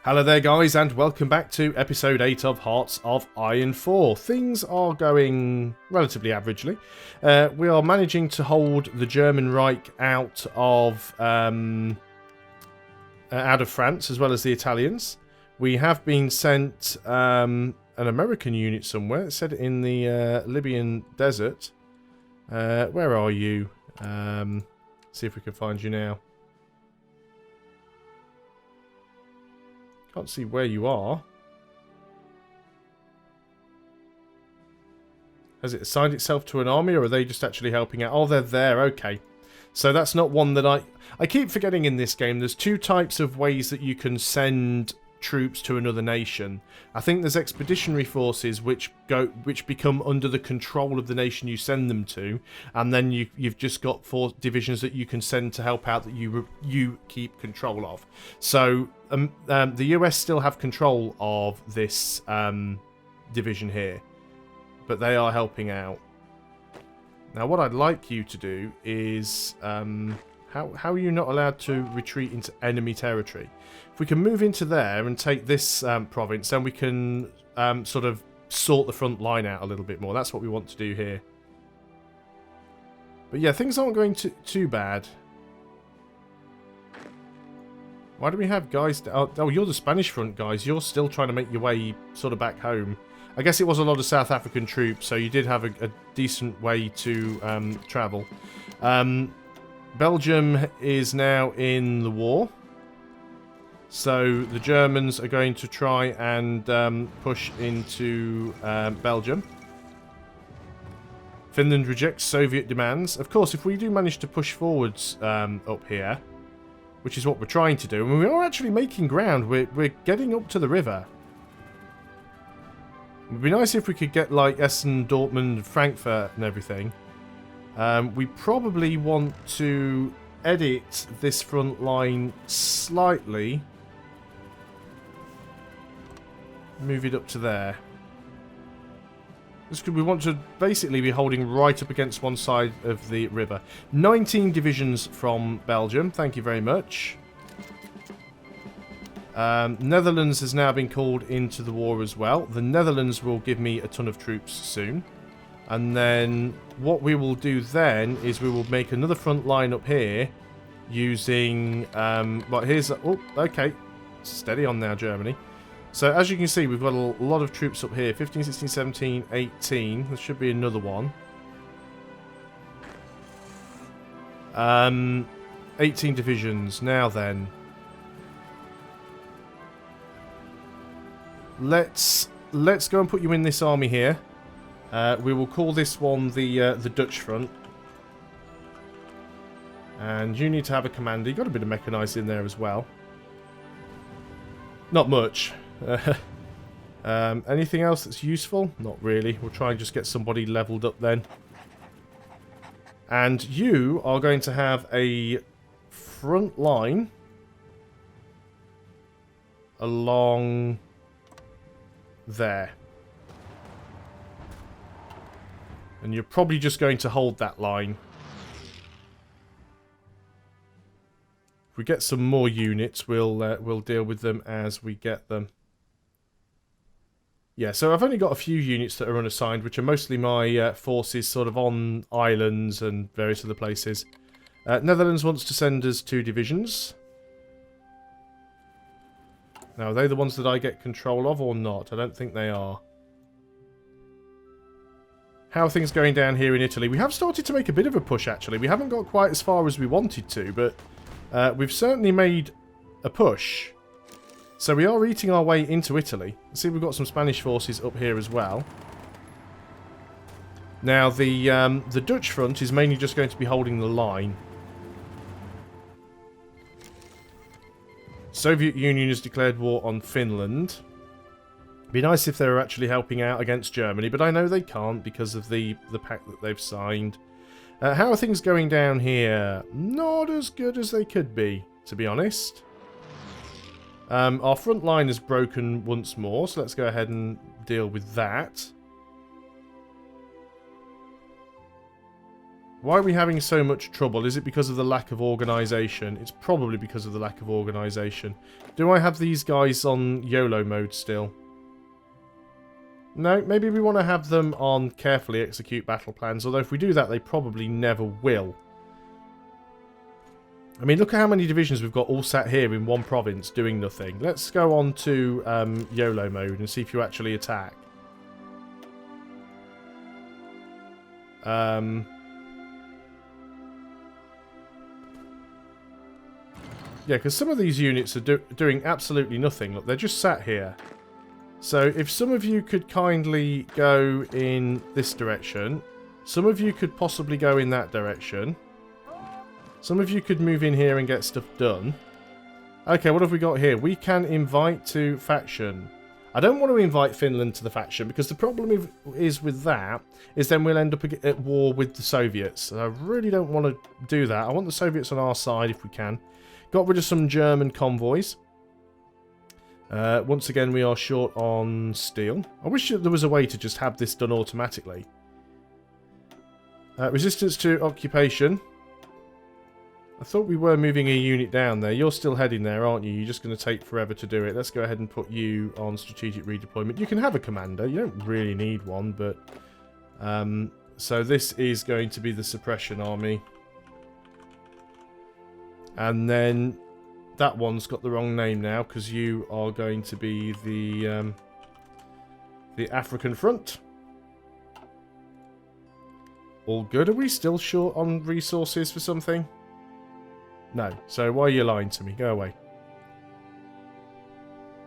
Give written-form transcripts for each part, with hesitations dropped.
Hello there guys and welcome back to episode 8 of Hearts of Iron 4. Things are going relatively averagely. We are managing to hold the German Reich out of France as well as the Italians. We have been sent an American unit somewhere. It said in the Libyan desert. Where are you? See if we can find you now. Can't see where you are. Has it assigned itself to an army, or are they just actually helping out? Oh, they're there. Okay. So that's not one that I keep forgetting in this game. There's two types of ways that you can send troops to another nation. I think there's expeditionary forces which become under the control of the nation you send them to, and then you've just got 4 divisions that you can send to help out that you keep control of. So the US still have control of this division here, but they are helping out. Now what I'd like you to do is how are you not allowed to retreat into enemy territory? If we can move into there and take this province, then we can sort of sort the front line out a little bit more. That's what we want to do here. But yeah, things aren't going too bad. Why do we have guys... Oh, you're the Spanish front, guys. You're still trying to make your way sort of back home. I guess it was a lot of South African troops, so you did have a decent way to travel. Belgium is now in the war. So the Germans are going to try and push into Belgium. Finland rejects Soviet demands. Of course, if we do manage to push forwards up here, which is what we're trying to do, and we are actually making ground. We're getting up to the river. It would be nice if we could get like Essen, Dortmund, Frankfurt and everything. We probably want to edit this front line slightly. Move it up to there. This could, we want to basically be holding right up against one side of the river. 19 divisions from Belgium. Thank you very much. Netherlands has now been called into the war as well. The Netherlands will give me a ton of troops soon. And then what we will do then is we will make another front line up here using... well, here's... Oh, okay. Steady on now, Germany. So as you can see, we've got a lot of troops up here. 15, 16, 17, 18. There should be another one. 18 divisions. Now then. Let's go and put you in this army here. We will call this one the Dutch front. And you need to have a commander. You've got a bit of mechanized in there as well. Not much. Anything else that's useful? Not really. We'll try and just get somebody leveled up then. And you are going to have a front line along there. And you're probably just going to hold that line. If we get some more units, we'll deal with them as we get them. Yeah, so I've only got a few units that are unassigned, which are mostly my forces sort of on islands and various other places. Netherlands wants to send us 2 divisions. Now, are they the ones that I get control of or not? I don't think they are. How are things going down here in Italy? We have started to make a bit of a push, actually. We haven't got quite as far as we wanted to, but we've certainly made a push. So we are eating our way into Italy. See, we've got some Spanish forces up here as well. Now, the Dutch front is mainly just going to be holding the line. Soviet Union has declared war on Finland. Be nice if they were actually helping out against Germany, but I know they can't because of the pact that they've signed. How are things going down here? Not as good as they could be, to be honest. Our front line is broken once more, so let's go ahead and deal with that. Why are we having so much trouble? Is it because of the lack of organisation? It's probably because of the lack of organisation. Do I have these guys on YOLO mode still? No, maybe we want to have them on carefully execute battle plans, although if we do that, they probably never will. I mean, look at how many divisions we've got all sat here in one province doing nothing. Let's go on to YOLO mode and see if you actually attack. Yeah, because some of these units are doing absolutely nothing. Look, they're just sat here. So if some of you could kindly go in this direction. Some of you could possibly go in that direction. Some of you could move in here and get stuff done. Okay, what have we got here? We can invite to faction. I don't want to invite Finland to the faction because the problem is with that is then we'll end up at war with the Soviets. And I really don't want to do that. I want the Soviets on our side if we can. Got rid of some German convoys. Once again, we are short on steel. I wish there was a way to just have this done automatically. Resistance to occupation. I thought we were moving a unit down there. You're still heading there, aren't you? You're just going to take forever to do it. Let's go ahead and put you on strategic redeployment. You can have a commander. You don't really need one, but... so this is going to be the suppression army. And then that one's got the wrong name now because you are going to be the African Front. All good. Are we still short on resources for something? No. So why are you lying to me? Go away.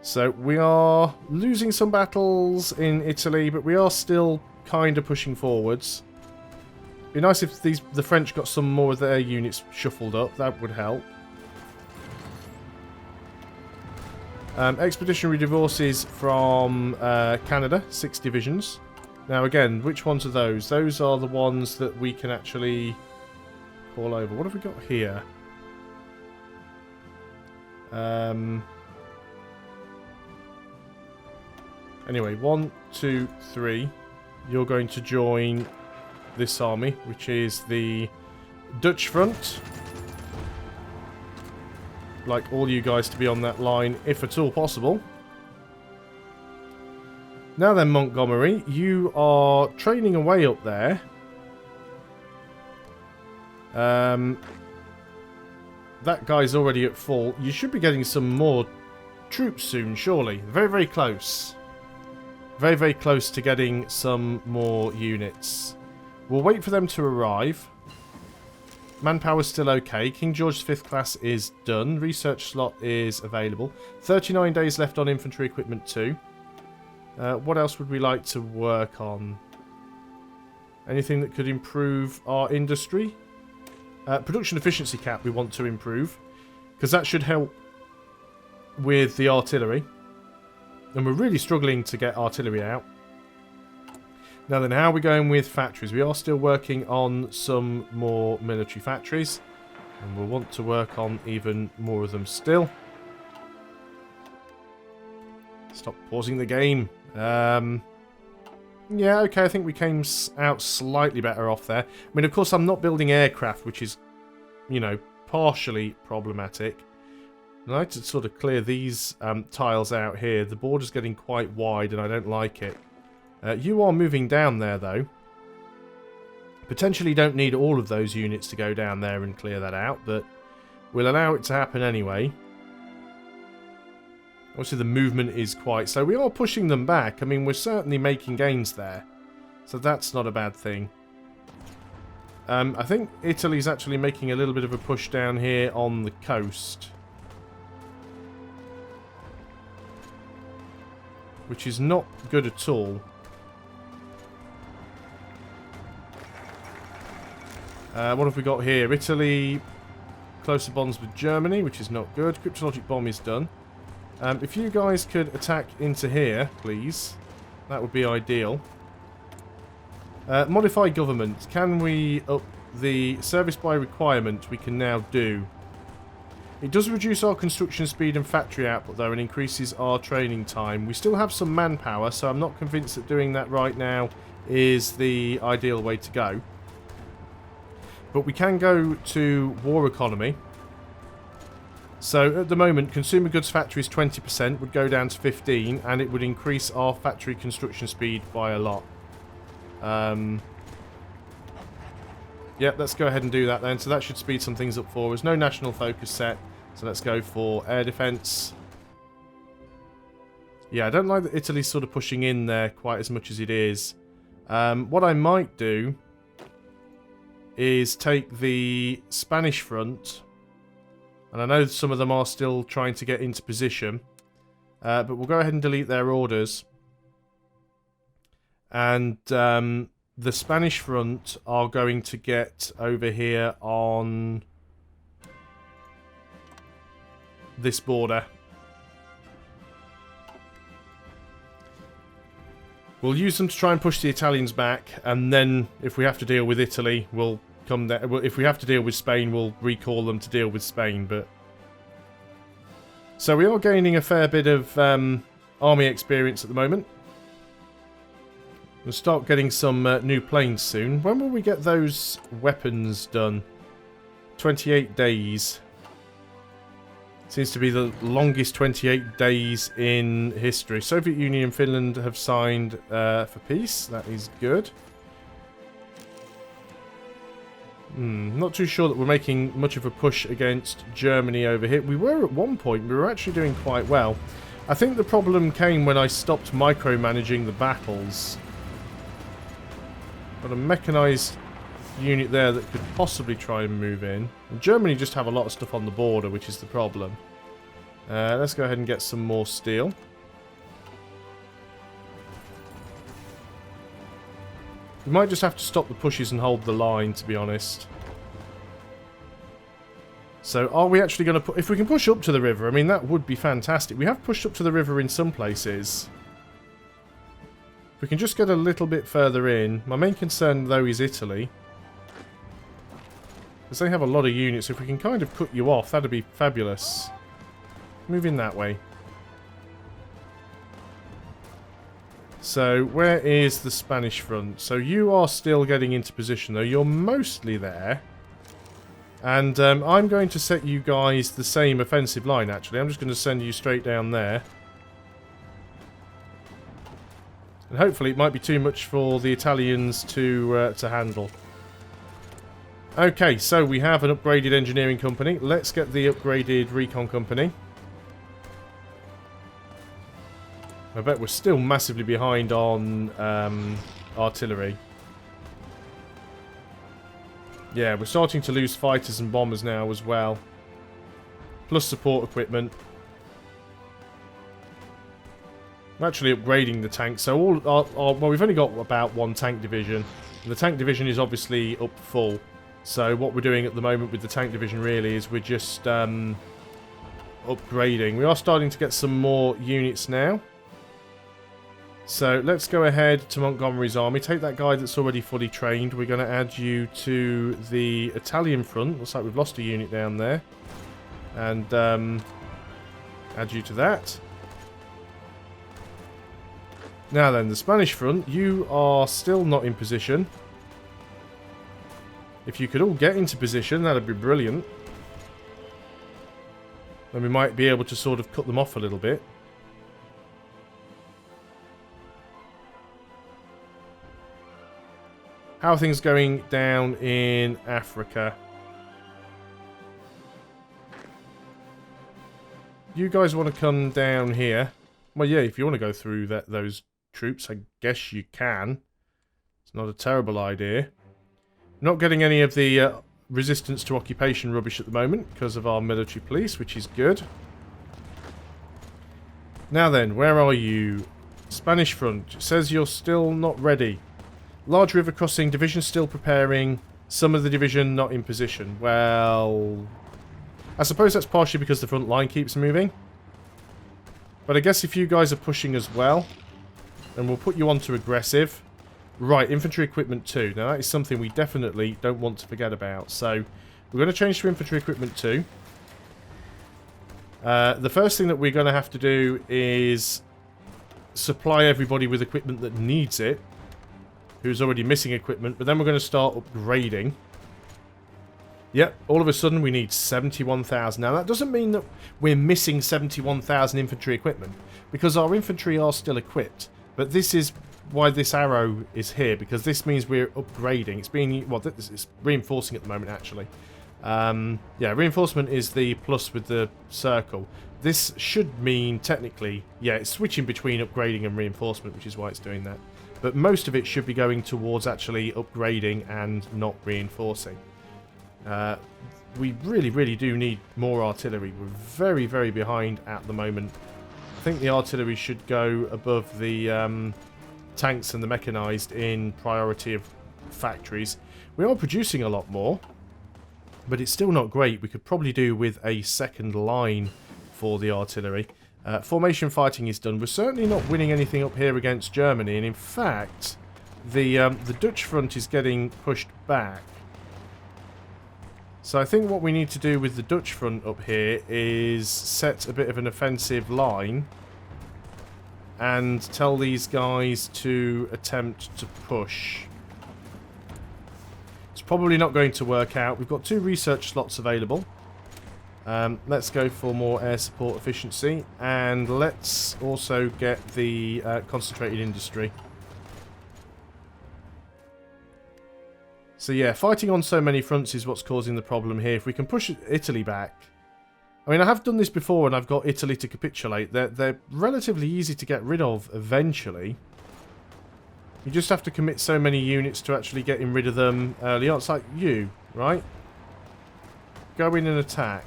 So we are losing some battles in Italy, but we are still kind of pushing forwards. Be nice if the French got some more of their units shuffled up. That would help. Expeditionary divorces from Canada, 6 divisions. Now again, which ones are those? Those are the ones that we can actually call over. What have we got here? Anyway, 1, 2, 3. You're going to join this army, which is the Dutch front. Like all you guys to be on that line, if at all possible. Now then, Montgomery, you are training away up there. That guy's already at full. You should be getting some more troops soon, surely. Very, very close. Very, very close to getting some more units. We'll wait for them to arrive. Manpower's still okay. King George V class is done. Research slot is available. 39 days left on infantry equipment 2. What else would we like to work on? Anything that could improve our industry? Production efficiency cap we want to improve. Because that should help with the artillery. And we're really struggling to get artillery out. Now then, how are we going with factories? We are still working on some more military factories. And we'll want to work on even more of them still. Stop pausing the game. Yeah, okay, I think we came out slightly better off there. I mean, of course, I'm not building aircraft, which is, you know, partially problematic. I'd like to sort of clear these tiles out here. The border's getting quite wide, and I don't like it. You are moving down there, though. Potentially don't need all of those units to go down there and clear that out, but we'll allow it to happen anyway. Obviously, the movement is quite slow. We are pushing them back. I mean, we're certainly making gains there. So that's not a bad thing. I think Italy's actually making a little bit of a push down here on the coast. Which is not good at all. What have we got here? Italy, closer bonds with Germany, which is not good. Cryptologic bomb is done. If you guys could attack into here, please. That would be ideal. Modify government. Can we up the service by requirement? We can now do. It does reduce our construction speed and factory output, though, and increases our training time. We still have some manpower, so I'm not convinced that doing that right now is the ideal way to go. But we can go to war economy. So at the moment, consumer goods factories 20% would go down to 15, and it would increase our factory construction speed by a lot. Yep, let's go ahead and do that then. So that should speed some things up for us. No national focus set, so let's go for air defense. Yeah, I don't like that Italy's sort of pushing in there quite as much as it is. What I might do is take the Spanish front, and I know some of them are still trying to get into position, but we'll go ahead and delete their orders. And the Spanish front are going to get over here on this border. We'll use them to try and push the Italians back, and then if we have to deal with Italy, we'll come there. If we have to deal with Spain, we'll recall them to deal with Spain. But so we are gaining a fair bit of army experience at the moment. We'll start getting some new planes soon. When will we get those weapons done? 28 days. Seems to be the longest 28 days in history. Soviet Union and Finland have signed for peace. That is good. Not too sure that we're making much of a push against Germany over here. We were at one point. We were actually doing quite well. I think the problem came when I stopped micromanaging the battles. Got a mechanized unit there that could possibly try and move in. And Germany just have a lot of stuff on the border, which is the problem. Let's go ahead and get some more steel. We might just have to stop the pushes and hold the line, to be honest. So, are we actually going to put... If we can push up to the river, I mean, that would be fantastic. We have pushed up to the river in some places. If we can just get a little bit further in. My main concern, though, is Italy. Because they have a lot of units. If we can kind of cut you off, that'd be fabulous. Move in that way. So, where is the Spanish front? So, you are still getting into position, though. You're mostly there. And I'm going to set you guys the same offensive line, actually. I'm just going to send you straight down there. And hopefully it might be too much for the Italians to handle. Okay, so we have an upgraded engineering company. Let's get the upgraded recon company. I bet we're still massively behind on artillery. Yeah, we're starting to lose fighters and bombers now as well. Plus support equipment. I'm actually upgrading the tanks. So well, we've only got about one tank division. And the tank division is obviously up full. So what we're doing at the moment with the tank division really is we're just upgrading. We are starting to get some more units now. So let's go ahead to Montgomery's army. Take that guy that's already fully trained. We're going to add you to the Italian front. Looks like we've lost a unit down there. And add you to that. Now then, the Spanish front. You are still not in position. If you could all get into position, that'd be brilliant. Then we might be able to sort of cut them off a little bit. How are things going down in Africa? You guys want to come down here? Well, yeah, if you want to go through those troops, I guess you can. It's not a terrible idea. Not getting any of the resistance to occupation rubbish at the moment because of our military police, which is good. Now then, where are you? Spanish front. It says you're still not ready. Large river crossing, division still preparing, some of the division not in position. Well, I suppose that's partially because the front line keeps moving. But I guess if you guys are pushing as well, then we'll put you on to aggressive. Right, infantry equipment 2. Now that is something we definitely don't want to forget about. So, we're going to change to infantry equipment 2. The first thing that we're going to have to do is supply everybody with equipment that needs it. Who's already missing equipment, but then we're going to start upgrading. Yep, all of a sudden we need 71,000. Now that doesn't mean that we're missing 71,000 infantry equipment, because our infantry are still equipped. But this is why this arrow is here, because this means we're upgrading. It's being, well, it's reinforcing at the moment actually. Yeah, reinforcement is the plus with the circle. This should mean technically, yeah, it's switching between upgrading and reinforcement, which is why it's doing that. But most of it should be going towards actually upgrading and not reinforcing. We really do need more artillery. We're very, very behind at the moment. I think the artillery should go above the tanks and the mechanised in priority of factories. We are producing a lot more, but it's still not great. We could probably do with a second line for the artillery. Formation fighting is done. We're certainly not winning anything up here against Germany, and in fact, the Dutch front is getting pushed back. So I think what we need to do with the Dutch front up here is set a bit of an offensive line and tell these guys to attempt to push. It's probably not going to work out. We've got 2 research slots available. Let's go for more air support efficiency, and let's also get the concentrated industry. So yeah, fighting on so many fronts is what's causing the problem here. If we can push Italy back... I mean, I have done this before and I've got Italy to capitulate. They're relatively easy to get rid of eventually. You just have to commit so many units to actually getting rid of them early on. It's like you, right? Go in and attack.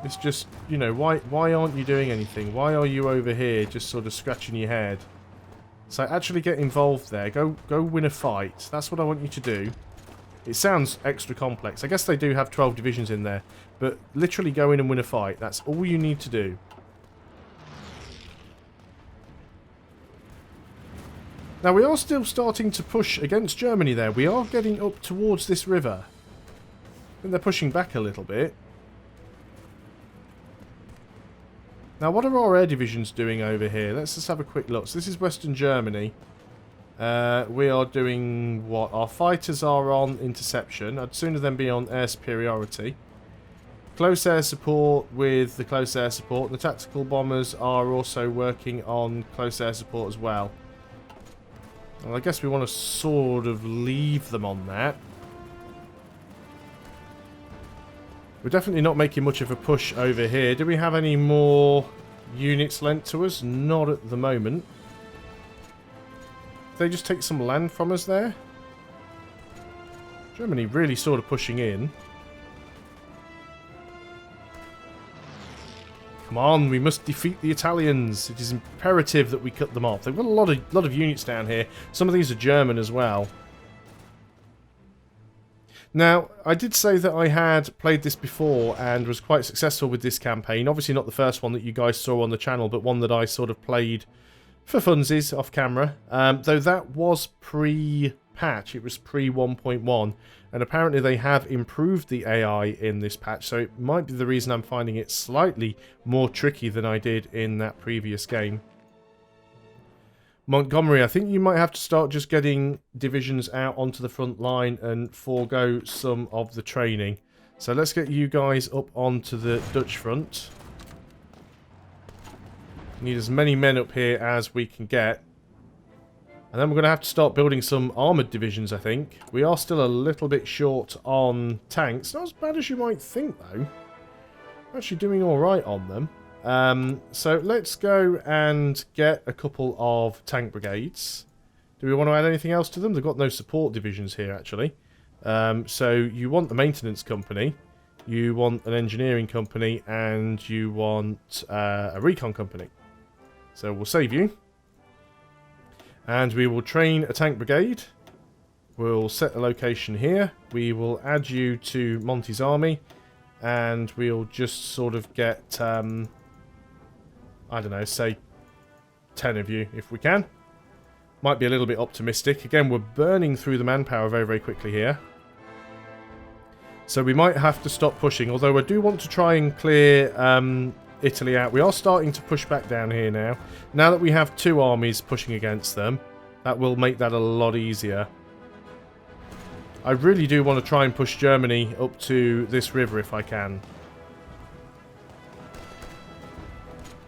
It's just, you know, why aren't you doing anything? Why are you over here just sort of scratching your head? So actually get involved there. Go win a fight. That's what I want you to do. It sounds extra complex. I guess they do have 12 divisions in there. But literally go in and win a fight. That's all you need to do. Now we are still starting to push against Germany there. We are getting up towards this river. I think they're pushing back a little bit. Now, what are our air divisions doing over here? Let's just have a quick look. So this is Western Germany. We are doing what? Our fighters are on interception. I'd sooner than be on air superiority. Close air support with the close air support. The tactical bombers are also working on close air support as well. Well, I guess we want to sort of leave them on that. We're definitely not making much of a push over here. Do we have any more units lent to us? Not at the moment. Did they just take some land from us there? Germany really sort of pushing in. Come on, we must defeat the Italians. It is imperative that we cut them off. They've got a lot of units down here. Some of these are German as well. Now, I did say that I had played this before and was quite successful with this campaign. Obviously not the first one that you guys saw on the channel, but one that I sort of played for funsies off camera. Though that was pre-patch. It was pre-1.1. And apparently they have improved the AI in this patch. So it might be the reason I'm finding it slightly more tricky than I did in that previous game. Montgomery, I think you might have to start just getting divisions out onto the front line and forego some of the training. So let's get you guys up onto the Dutch front. Need as many men up here as we can get. And then we're going to have to start building some armoured divisions, I think. We are still a little bit short on tanks. Not as bad as you might think, though. We're actually doing alright on them. So let's go and get a couple of tank brigades. Do we want to add anything else to them? They've got no support divisions here, actually. So you want the maintenance company, you want an engineering company, and you want a recon company. So we'll save you. And we will train a tank brigade. We'll set a location here. We will add you to Monty's army. And we'll just sort of get... I don't know, say 10 of you if we can. Might be a little bit optimistic. Again, we're burning through the manpower very, very quickly here. So we might have to stop pushing, although I do want to try and clear Italy out. We are starting to push back down here now. Now that we have 2 armies pushing against them, that will make that a lot easier. I really do want to try and push Germany up to this river if I can.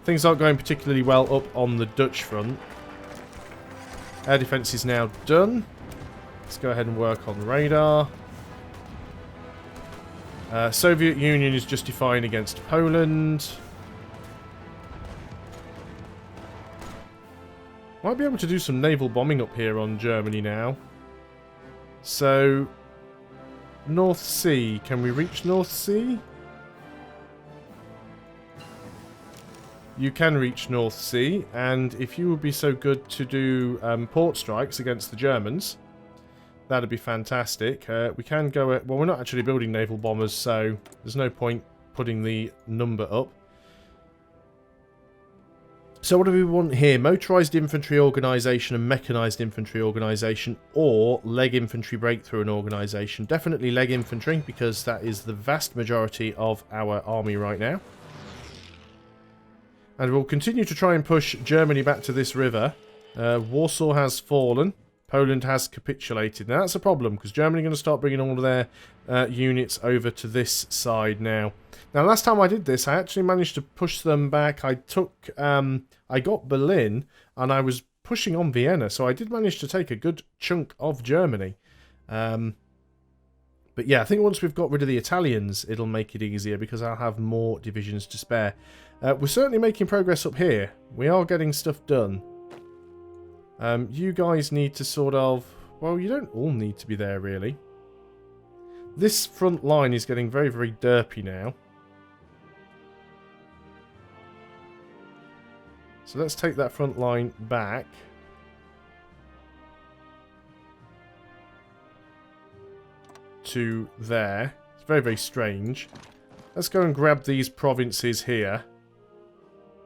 Things aren't going particularly well up on the Dutch front. Air defense is now done. Let's go ahead and work on radar. Soviet Union is justifying against Poland. Might be able to do some naval bombing up here on Germany now. So, North Sea. Can we reach North Sea? You can reach North Sea, and if you would be so good to do port strikes against the Germans, that'd be fantastic. We can go... well, we're not actually building naval bombers, so there's no point putting the number up. So what do we want here? Motorised infantry organisation and mechanised infantry organisation, or leg infantry breakthrough and organisation. Definitely leg infantry, because that is the vast majority of our army right now. And we'll continue to try and push Germany back to this river. Warsaw has fallen. Poland has capitulated. Now that's a problem, because Germany are going to start bringing all of their units over to this side now. Now last time I did this, I actually managed to push them back. I got Berlin, and I was pushing on Vienna, so I did manage to take a good chunk of Germany. But yeah, I think once we've got rid of the Italians, it'll make it easier, because I'll have more divisions to spare. We're certainly making progress up here. We are getting stuff done. You guys need to sort of... well, you don't all need to be there, really. This front line is getting very, very derpy now. So let's take that front line back. To there. It's very, very strange. Let's go and grab these provinces here.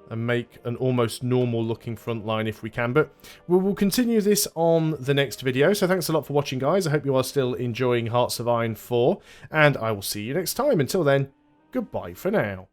And make an almost normal looking front line if we can. But we will continue this on the next video. So thanks a lot for watching, guys. I hope you are still enjoying Hearts of Iron 4. And I will see you next time. Until then, goodbye for now.